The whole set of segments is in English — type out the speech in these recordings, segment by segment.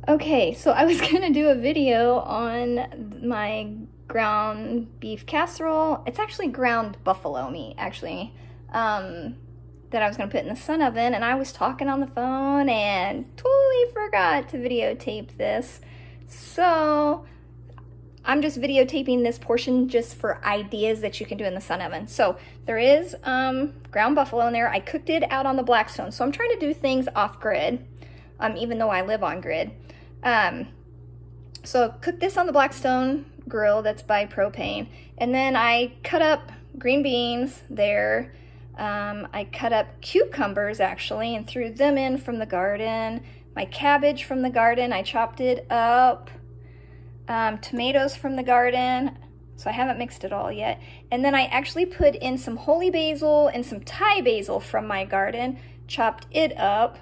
Okay, so I was gonna do a video on my ground beef casserole. It's actually ground buffalo meat, actually, that I was gonna put in the sun oven, and I was talking on the phone and totally forgot to videotape this. So I'm just videotaping this portion just for ideas that you can do in the sun oven. So there is ground buffalo in there. I cooked it out on the Blackstone. So I'm trying to do things off grid, even though I live on grid. So cook this on the Blackstone grill that's by propane. And then I cut up green beans there. I cut up cucumbers actually and threw them in from the garden. My cabbage from the garden, I chopped it up. Tomatoes from the garden. So I haven't mixed it all yet. And then I actually put in some holy basil and some Thai basil from my garden, chopped it up.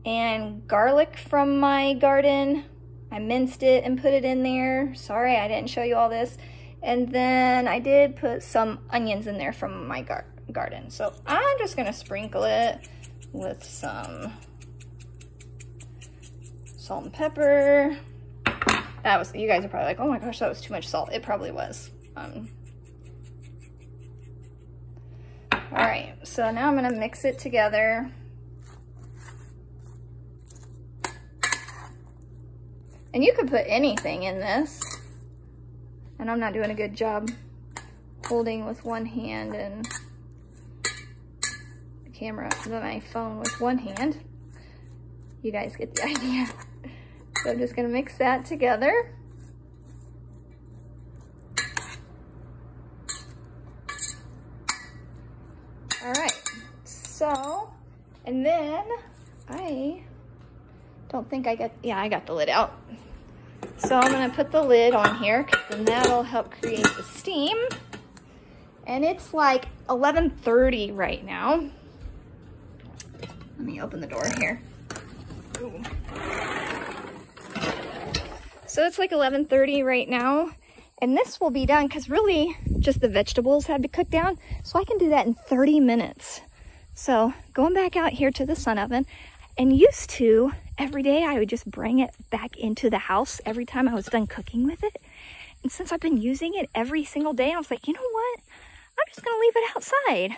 And garlic from my garden, I minced it and put it in there. Sorry, I didn't show you all this. And then I did put some onions in there from my garden. So I'm just gonna sprinkle it with some salt and pepper. That was, you guys are probably like, oh my gosh, that was too much salt. It probably was. All right, so now I'm gonna mix it together. And you could put anything in this. And I'm not doing a good job holding with one hand and the camera, my phone with one hand. You guys get the idea. So I'm just gonna mix that together. All right, so, and then I don't think I got, yeah, I got the lid out. So I'm gonna put the lid on here because then that'll help create the steam. And it's like 11:30 right now. Let me open the door here. Ooh. So it's like 11:30 right now. And this will be done because really just the vegetables had to cook down. So I can do that in 30 minutes. So going back out here to the sun oven, and used to, every day I would just bring it back into the house every time I was done cooking with it. And since I've been using it every single day, I was like, you know what? I'm just gonna leave it outside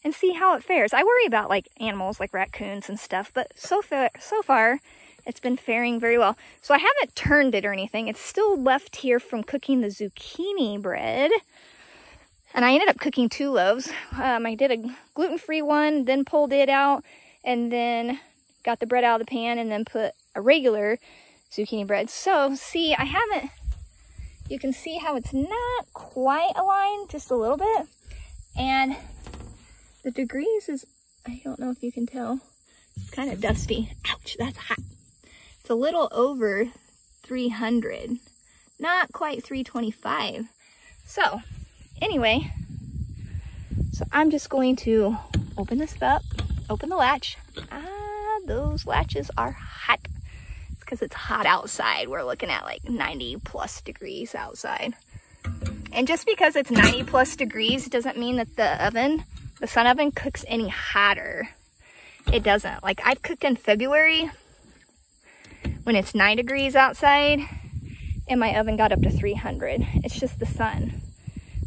and see how it fares. I worry about like animals like raccoons and stuff, but so far it's been faring very well. So I haven't turned it or anything. It's still left here from cooking the zucchini bread. And I ended up cooking 2 loaves. I did a gluten-free one, then pulled it out, and then got the bread out of the pan and then put a regular zucchini bread. So see, I haven't, you can see how it's not quite aligned, just a little bit. And the degrees is, I don't know if you can tell, it's kind of dusty. Ouch, that's hot. It's a little over 300, not quite 325. So anyway, so I'm just going to open this up, open the latch. Those latches are hot. It's because it's hot outside. We're looking at like 90+ degrees outside. And just because it's 90+ degrees doesn't mean that the sun oven cooks any hotter. It doesn't. Like I've cooked in February when it's 9 degrees outside and my oven got up to 300. It's just the sun,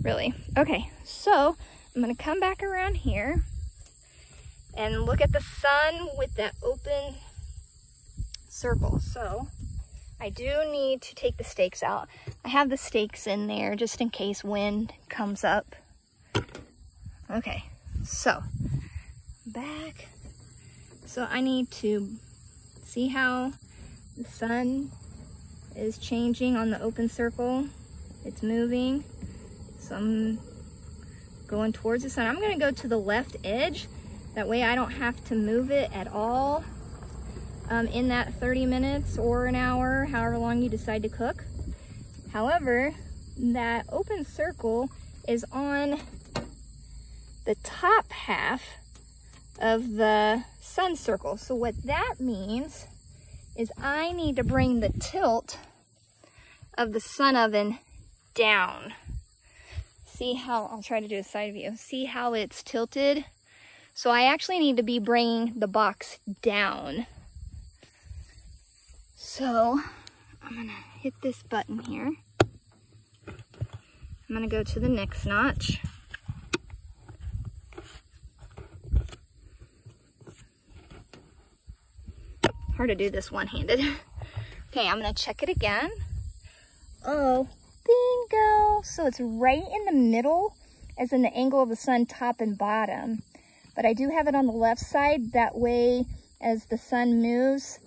really. Okay, so I'm gonna come back around here and look at the sun with that open circle. So I do need to take the stakes out. I have the stakes in there just in case wind comes up. Okay, so back. So I need to see how the sun is changing on the open circle. It's moving. So I'm going towards the sun. I'm gonna go to the left edge. That way I don't have to move it at all in that 30 minutes or an hour, however long you decide to cook. However, that open circle is on the top half of the sun circle. So what that means is I need to bring the tilt of the sun oven down. See how, I'll try to do a side view. See how it's tilted? So I actually need to be bringing the box down. So I'm gonna hit this button here. I'm gonna go to the next notch. Hard to do this one-handed. Okay, I'm gonna check it again. Oh, bingo! So it's right in the middle, as in the angle of the sun, top and bottom. But I do have it on the left side. That way, as the sun moves,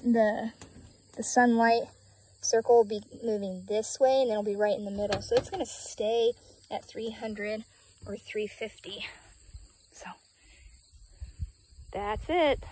the sunlight circle will be moving this way, and it'll be right in the middle. So it's gonna stay at 300 or 350. So that's it.